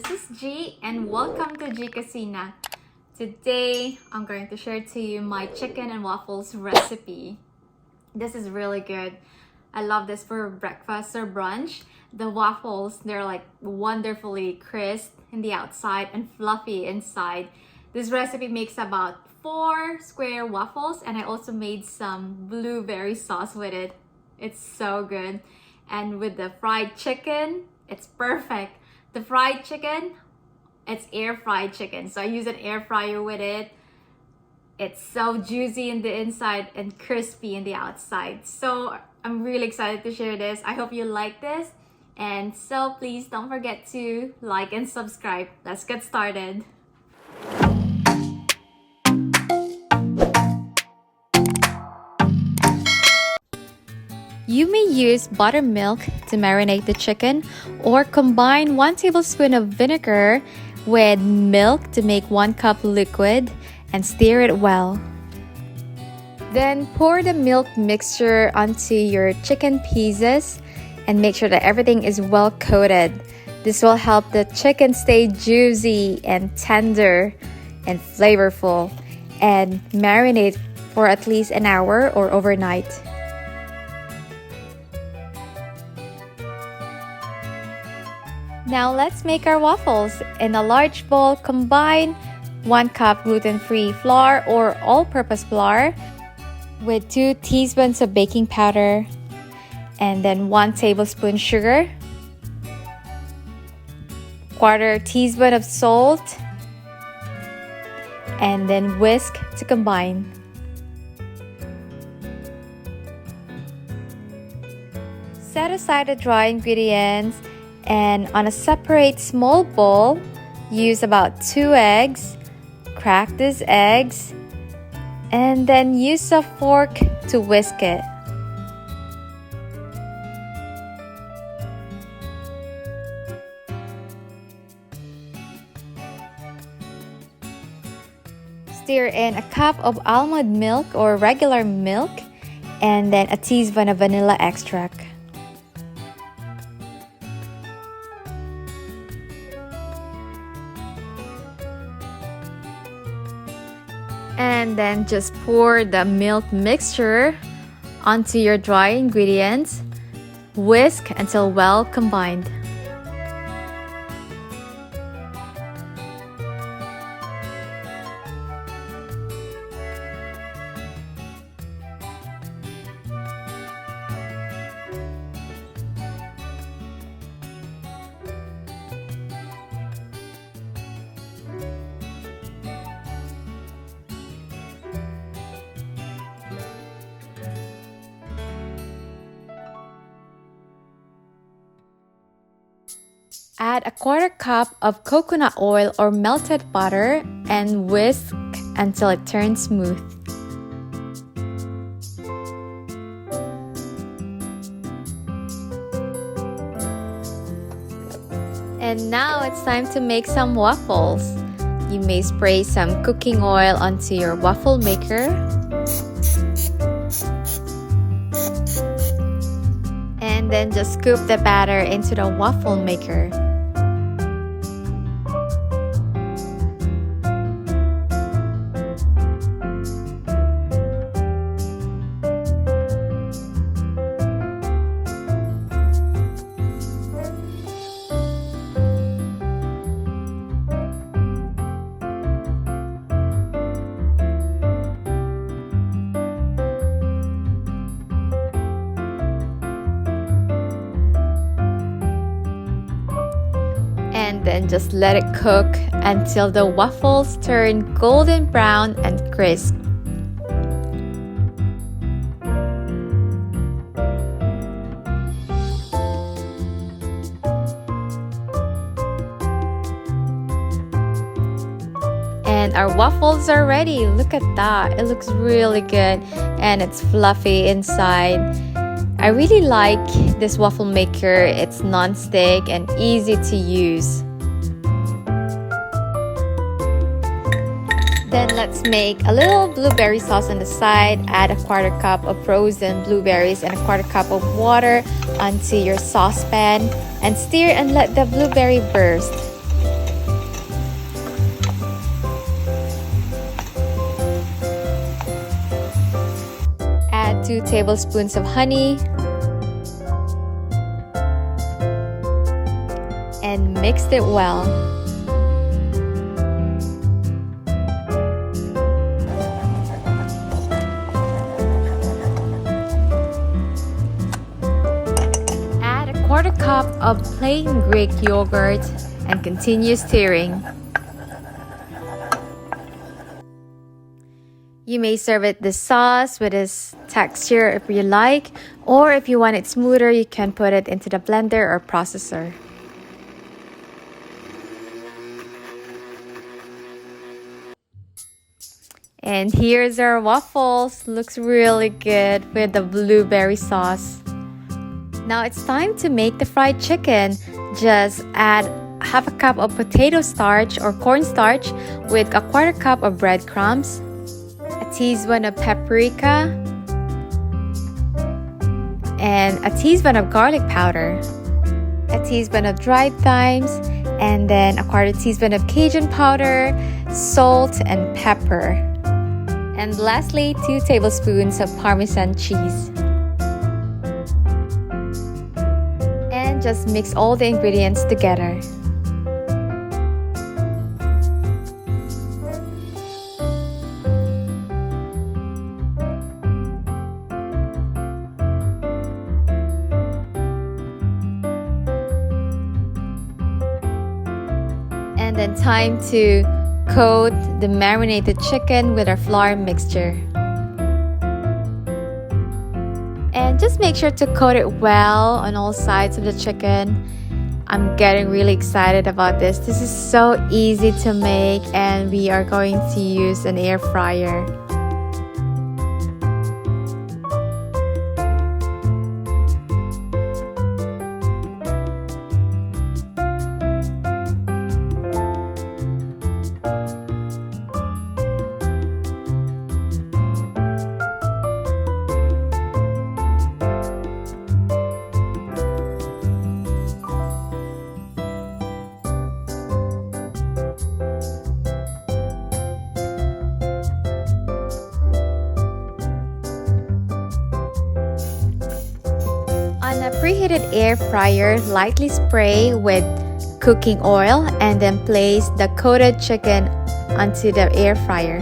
this is Gie and welcome to Gie Cucina. Today, I'm going to share to you my chicken and waffles recipe. This is really good. I love this for breakfast or brunch. The waffles, they're like wonderfully crisp in the outside and fluffy inside. This recipe makes about 4 square waffles, and I also made some blueberry sauce with it. It's so good. And with the fried chicken, it's perfect. The fried chicken, it's air fried chicken. So I use an air fryer with it. It's so juicy in the inside and crispy in the outside. So I'm really excited to share this. I hope you like this. And so please don't forget to like and subscribe. Let's get started. You may use buttermilk to marinate the chicken, or combine 1 tablespoon of vinegar with milk to make 1 cup liquid and stir it well. Then pour the milk mixture onto your chicken pieces and make sure that everything is well coated. This will help the chicken stay juicy and tender and flavorful, and marinate for at least an hour or overnight. Now let's make our waffles. In a large bowl, combine 1 cup gluten-free flour or all-purpose flour with 2 teaspoons of baking powder, and then 1 tablespoon sugar, 1/4 teaspoon of salt, and then whisk to combine. Set aside the dry ingredients, and on a separate small bowl, use about 2 eggs. Crack these eggs and then use a fork to whisk it. Stir in a cup of almond milk or regular milk, and then a teaspoon of vanilla extract. And then just pour the milk mixture onto your dry ingredients. Whisk until well combined. Add a 1/4 cup of coconut oil or melted butter and whisk until it turns smooth. And now it's time to make some waffles. You may spray some cooking oil onto your waffle maker. And then just scoop the batter into the waffle maker. And then just let it cook until the waffles turn golden brown and crisp. And our waffles are ready. Look at that. It looks really good and it's fluffy inside. I really like this waffle maker. It's non-stick and easy to use. Then let's make a little blueberry sauce on the side. Add a 1/4 cup of frozen blueberries and a 1/4 cup of water onto your saucepan and stir and let the blueberry burst. 2 tablespoons of honey, and mix it well. Add a 1/4 cup of plain Greek yogurt and continue stirring. You may serve it the sauce with this texture if you like, or if you want it smoother, you can put it into the blender or processor. And here's our waffles. Looks really good with the blueberry sauce. Now it's time to make the fried chicken. Just add 1/2 cup of potato starch or cornstarch with a 1/4 cup of breadcrumbs, a teaspoon of paprika, and a teaspoon of garlic powder, a teaspoon of dried thymes, and then a 1/4 teaspoon of Cajun powder, salt, and pepper. And lastly, 2 tablespoons of Parmesan cheese. And just mix all the ingredients together. And then time to coat the marinated chicken with our flour mixture. And just make sure to coat it well on all sides of the chicken. I'm getting really excited about this. This is so easy to make, and we are going to use an air fryer. On a preheated air fryer, lightly spray with cooking oil and then place the coated chicken onto the air fryer.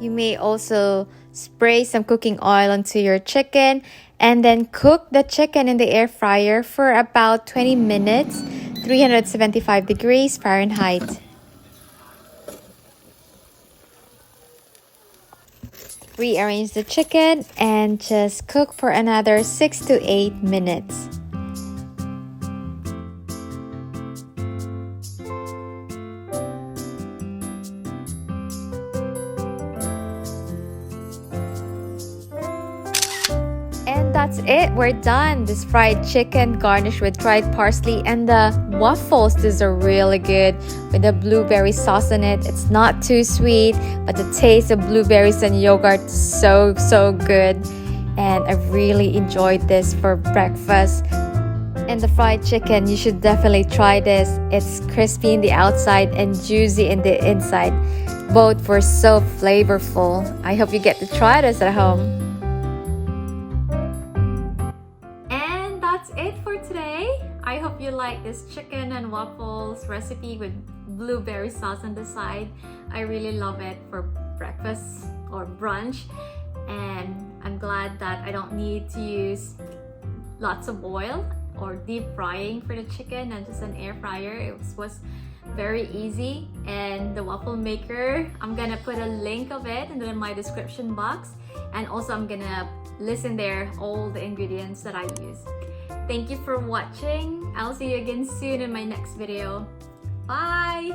You may also spray some cooking oil onto your chicken and then cook the chicken in the air fryer for about 20 minutes, 375 degrees Fahrenheit. Rearrange the chicken and just cook for another 6 to 8 minutes. And that's it, we're done. This fried chicken garnished with dried parsley, and the waffles, these are really good with the blueberry sauce in it. It's not too sweet, but the taste of blueberries and yogurt is so good. And I really enjoyed this for breakfast. And the fried chicken, you should definitely try this. It's crispy in the outside and juicy in the inside. Both were so flavorful. I hope you get to try this at home. I hope you like this chicken and waffles recipe with blueberry sauce on the side. I really love it for breakfast or brunch, and I'm glad that I don't need to use lots of oil or deep frying for the chicken, and just an air fryer. It was very easy. And the waffle maker, I'm gonna put a link of it in my description box, and also I'm gonna list in there all the ingredients that I use. Thank you for watching. I'll see you again soon in my next video. Bye!